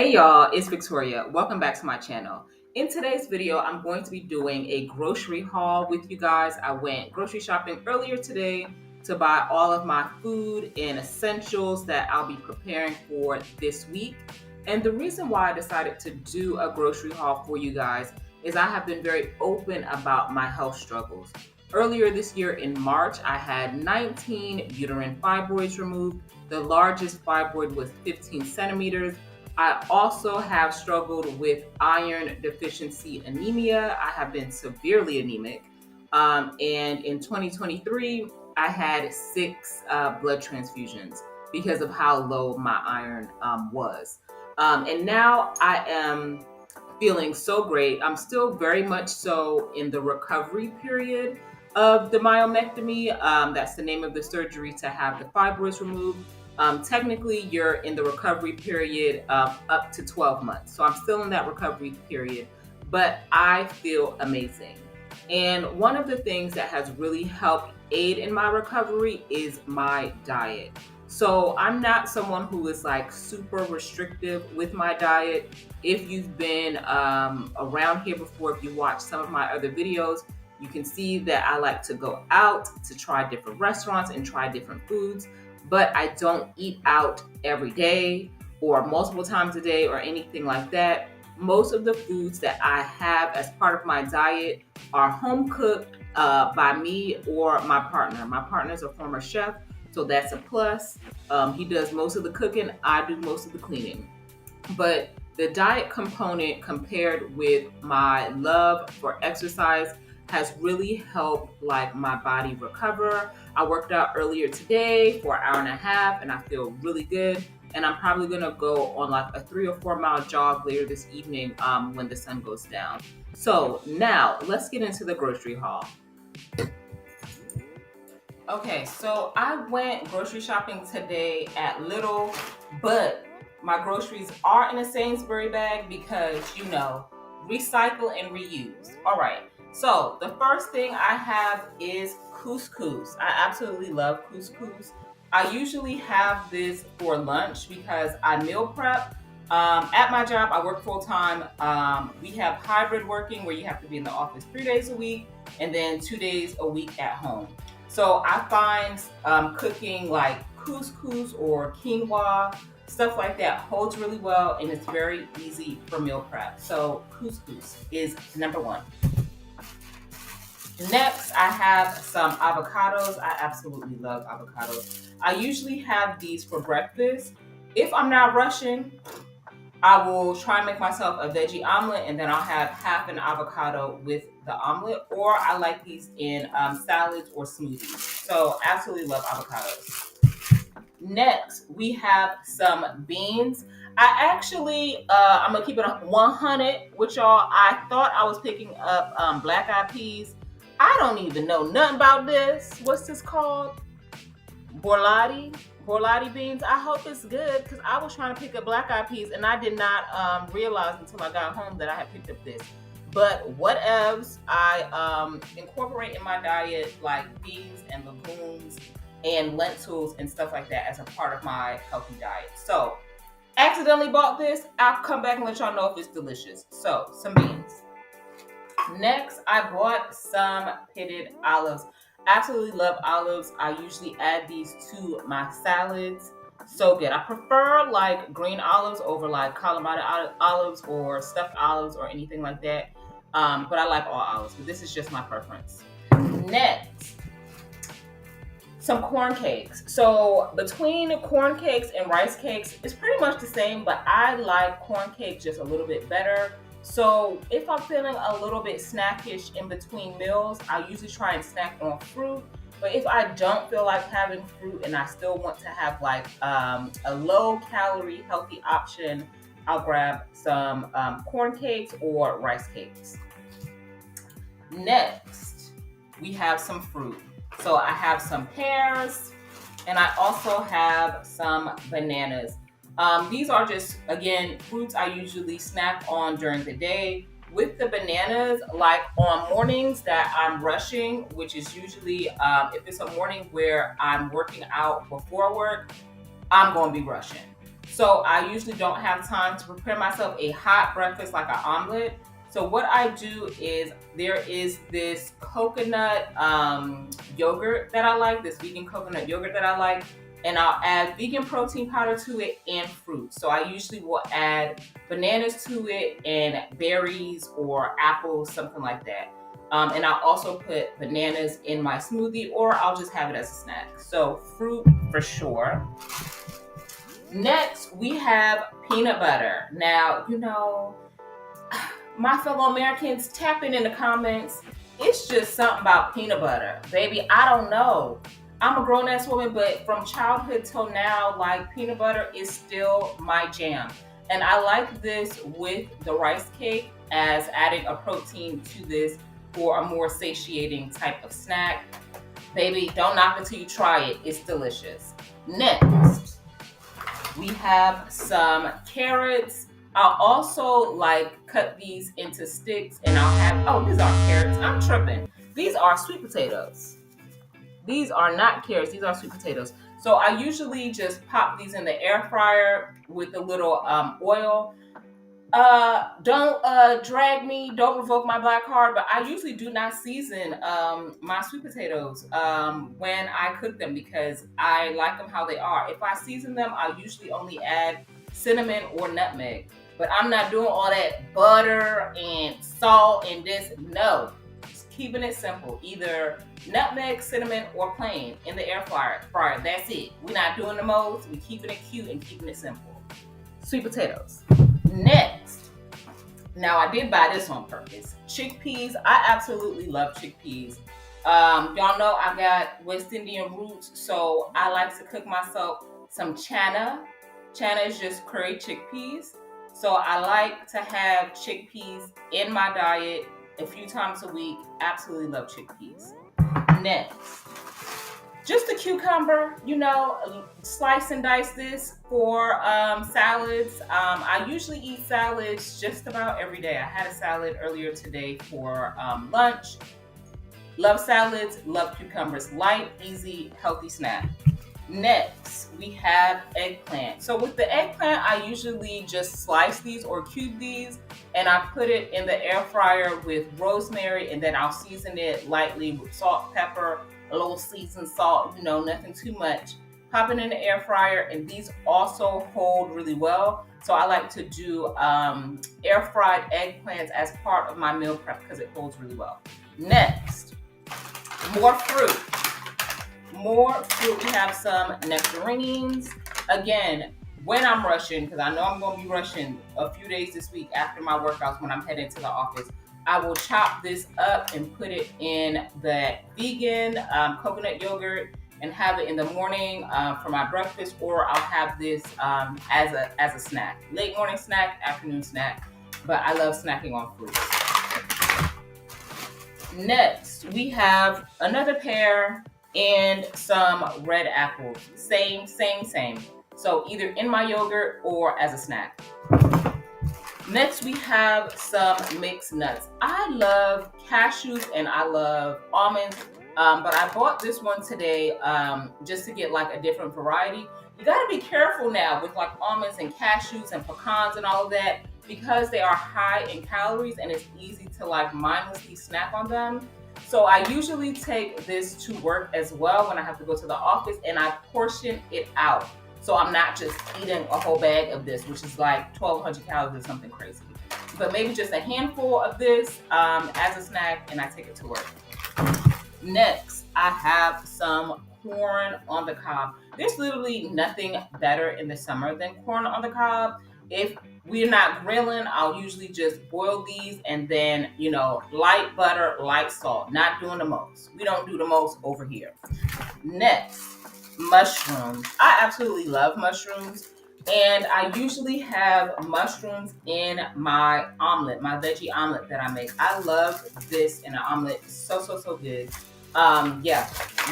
Hey y'all, it's Victoria. Welcome back to my channel. In today's video, I'm going to be doing a grocery haul with you guys. I went grocery shopping earlier today to buy all of my food and essentials that I'll be preparing for this week. And the reason why I decided to do a grocery haul for you guys is I have been very open about my health struggles. Earlier this year in March, I had 19 uterine fibroids removed. The largest fibroid was 15 centimeters. I also have struggled with iron deficiency anemia. I have been severely anemic. And in 2023, I had 6 blood transfusions because of how low my iron was. And now I am feeling so great. I'm still very much so in the recovery period of the myomectomy. That's the name of the surgery to have the fibroids removed. Technically, you're in the recovery period up to 12 months. So I'm still in that recovery period, but I feel amazing. And one of the things that has really helped aid in my recovery is my diet. So I'm not someone who is like super restrictive with my diet. If you've been around here before, if you watch some of my other videos, you can see that I like to go out to try different restaurants and try different foods, but I don't eat out every day or multiple times a day or anything like that. Most of the foods that I have as part of my diet are home cooked by me or my partner. My partner's a former chef, so that's a plus. He does most of the cooking, I do most of the cleaning. But the diet component compared with my love for exercise has really helped like my body recover. I worked out earlier today for an hour and a half and I feel really good. And I'm probably gonna go on like a 3 or 4 mile jog later this evening when the sun goes down. So now let's get into the grocery haul. Okay, so I went grocery shopping today at Little, but my groceries are in a Sainsbury bag because, you know, recycle and reuse. All right, so the first thing I have is couscous. I absolutely love couscous. I usually have this for lunch because I meal prep. At my job, I work full time. We have hybrid working where you have to be in the office 3 days a week and then 2 days a week at home. So I find cooking like couscous or quinoa, stuff like that holds really well and it's very easy for meal prep. So couscous is number one. Next, I have some avocados. I absolutely love avocados. I usually have these for breakfast. If I'm not rushing, I will try and make myself a veggie omelet and then I'll have half an avocado with the omelet, or I like these in salads or smoothies. So absolutely love avocados. Next, we have some beans. I actually, I'm gonna keep it 100 with y'all. I thought I was picking up black eyed peas. I don't even know nothing about this. What's this called? Borlotti beans. I hope it's good because I was trying to pick up black eyed peas and I did not realize until I got home that I had picked up this. But whatevs, I incorporate in my diet like beans and legumes and lentils and stuff like that as a part of my healthy diet. So accidentally bought this. I'll come back and let y'all know if it's delicious. So some beans. Next, I bought some pitted olives. Absolutely love olives. I usually add these to my salads. So good. I prefer like green olives over like Kalamata olives or stuffed olives or anything like that. But I like all olives, but this is just my preference. Next, some corn cakes. So between corn cakes and rice cakes, it's pretty much the same, but I like corn cakes just a little bit better. So if I'm feeling a little bit snackish in between meals, I usually try and snack on fruit. But if I don't feel like having fruit and I still want to have like a low calorie healthy option, I'll grab some corn cakes or rice cakes. Next, we have some fruit. So I have some pears and I also have some bananas. These are just, again, fruits I usually snack on during the day. With the bananas, like on mornings that I'm rushing, which is usually, if it's a morning where I'm working out before work, I'm going to be rushing. So I usually don't have time to prepare myself a hot breakfast like an omelet. So what I do is there is this coconut yogurt that I like, this vegan coconut yogurt that I like, and I'll add vegan protein powder to it and fruit. So I usually will add bananas to it and berries or apples, something like that. And I'll also put bananas in my smoothie, or I'll just have it as a snack. So fruit for sure. Next, we have peanut butter. Now, my fellow Americans, tap in the comments. It's just something about peanut butter. Baby, I don't know. I'm a grown-ass woman, but from childhood till now, like, peanut butter is still my jam. And I like this with the rice cake as adding a protein to this for a more satiating type of snack. Baby, don't knock it till you try it. It's delicious. Next, we have some carrots. I'll also cut these into sticks, and I'll have, these aren't carrots. I'm tripping. These are sweet potatoes. These are not carrots. These are sweet potatoes. So I usually just pop these in the air fryer with a little oil. Don't drag me. Don't revoke my black card. But I usually do not season my sweet potatoes when I cook them, because I like them how they are. If I season them, I usually only add cinnamon or nutmeg. But I'm not doing all that butter and salt and this. No, just keeping it simple. Either nutmeg, cinnamon, or plain in the air fryer. That's it. We're not doing the most. We're keeping it cute and keeping it simple. Sweet potatoes. Next, now I did buy this on purpose. Chickpeas. I absolutely love chickpeas. Y'all know I got West Indian roots, so I like to cook myself some chana. Chana is just curried chickpeas. So I like to have chickpeas in my diet a few times a week. Absolutely love chickpeas. Next, just a cucumber, slice and dice this for salads. I usually eat salads just about every day. I had a salad earlier today for lunch. Love salads, love cucumbers. Light, easy, healthy snack. Next, we have eggplant. So with the eggplant, I usually just slice these or cube these, and I put it in the air fryer with rosemary, and then I'll season it lightly with salt, pepper, a little seasoned salt, nothing too much. Pop it in the air fryer, and these also hold really well. So I like to do air fried eggplants as part of my meal prep because it holds really well. Next, more fruit. We have some nectarines. Again, when I'm rushing, because I know I'm going to be rushing a few days this week after my workouts when I'm heading to the office, I will chop this up and put it in the vegan coconut yogurt and have it in the morning for my breakfast, or I'll have this as a snack. Late morning snack, afternoon snack, but I love snacking on fruits. Next, we have another pear and some red apples. Same. So either in my yogurt or as a snack. Next, we have some mixed nuts. I love cashews and I love almonds, but I bought this one today just to get a different variety. You gotta be careful now with almonds and cashews and pecans and all of that, because they are high in calories and it's easy to mindlessly snack on them. So I usually take this to work as well when I have to go to the office, and I portion it out. So I'm not just eating a whole bag of this, which is 1,200 calories or something crazy. But maybe just a handful of this as a snack, and I take it to work. Next, I have some corn on the cob. There's literally nothing better in the summer than corn on the cob. If we're not grilling, I'll usually just boil these and then, light butter, light salt. Not doing the most. We don't do the most over here. Next, mushrooms. I absolutely love mushrooms, and I usually have mushrooms in my omelet, my veggie omelet that I make. I love this in an omelet. So good.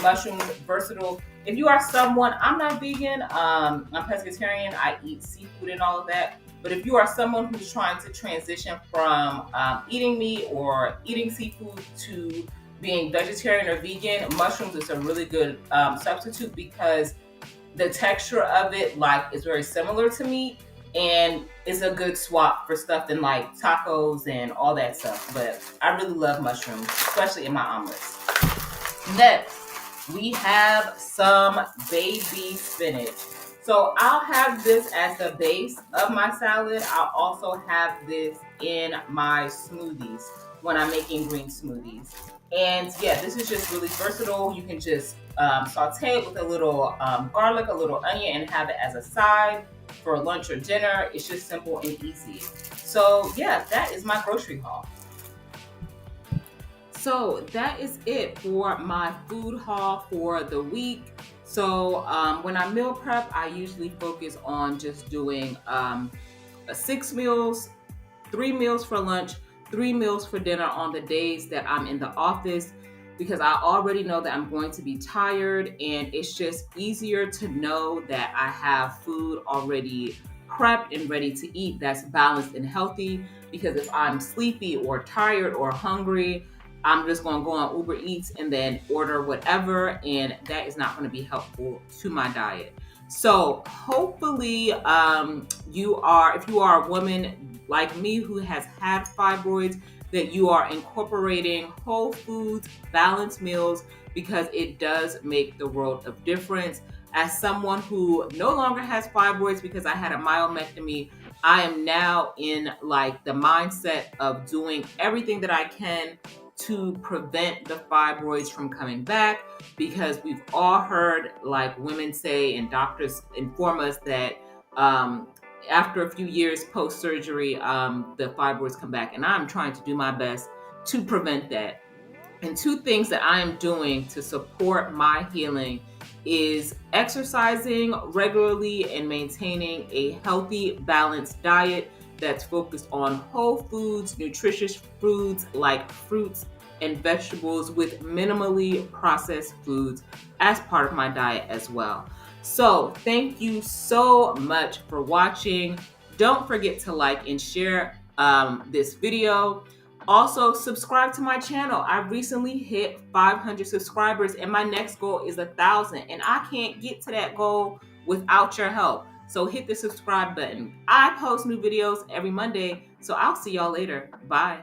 Mushrooms, versatile. If you are someone, I'm not vegan, I'm pescatarian, I eat seafood and all of that. But if you are someone who's trying to transition from eating meat or eating seafood to being vegetarian or vegan, mushrooms is a really good substitute, because The texture of it is very similar to meat, and it's a good swap for stuff in like tacos and all that stuff. But I really love mushrooms, especially in my omelets. Next, we have some baby spinach. So I'll have this as the base of my salad. I'll also have this in my smoothies when I'm making green smoothies. And yeah, this is just really versatile. You can just saute it with a little garlic, a little onion, and have it as a side for lunch or dinner. It's just simple and easy. So yeah, that is my grocery haul. So that is it for my food haul for the week. So when I meal prep, I usually focus on just doing 6 meals, 3 meals for lunch, 3 meals for dinner on the days that I'm in the office, because I already know that I'm going to be tired, and it's just easier to know that I have food already prepped and ready to eat that's balanced and healthy. Because if I'm sleepy or tired or hungry, I'm just going to go on Uber Eats and then order whatever, and that is not going to be helpful to my diet. So hopefully, if you are a woman like me who has had fibroids, that you are incorporating whole foods, balanced meals, because it does make the world of difference. As someone who no longer has fibroids because I had a myomectomy, I am now in like the mindset of doing everything that I can to prevent the fibroids from coming back, because we've all heard like women say and doctors inform us that after a few years post surgery, the fibroids come back, and I'm trying to do my best to prevent that. And 2 things that I am doing to support my healing is exercising regularly and maintaining a healthy, balanced diet that's focused on whole foods, nutritious foods like fruits and vegetables, with minimally processed foods as part of my diet as well. So thank you so much for watching. Don't forget to like and share this video. Also, subscribe to my channel. I recently hit 500 subscribers, and my next goal is 1,000. And I can't get to that goal without your help. So hit the subscribe button. I post new videos every Monday, so I'll see y'all later. Bye.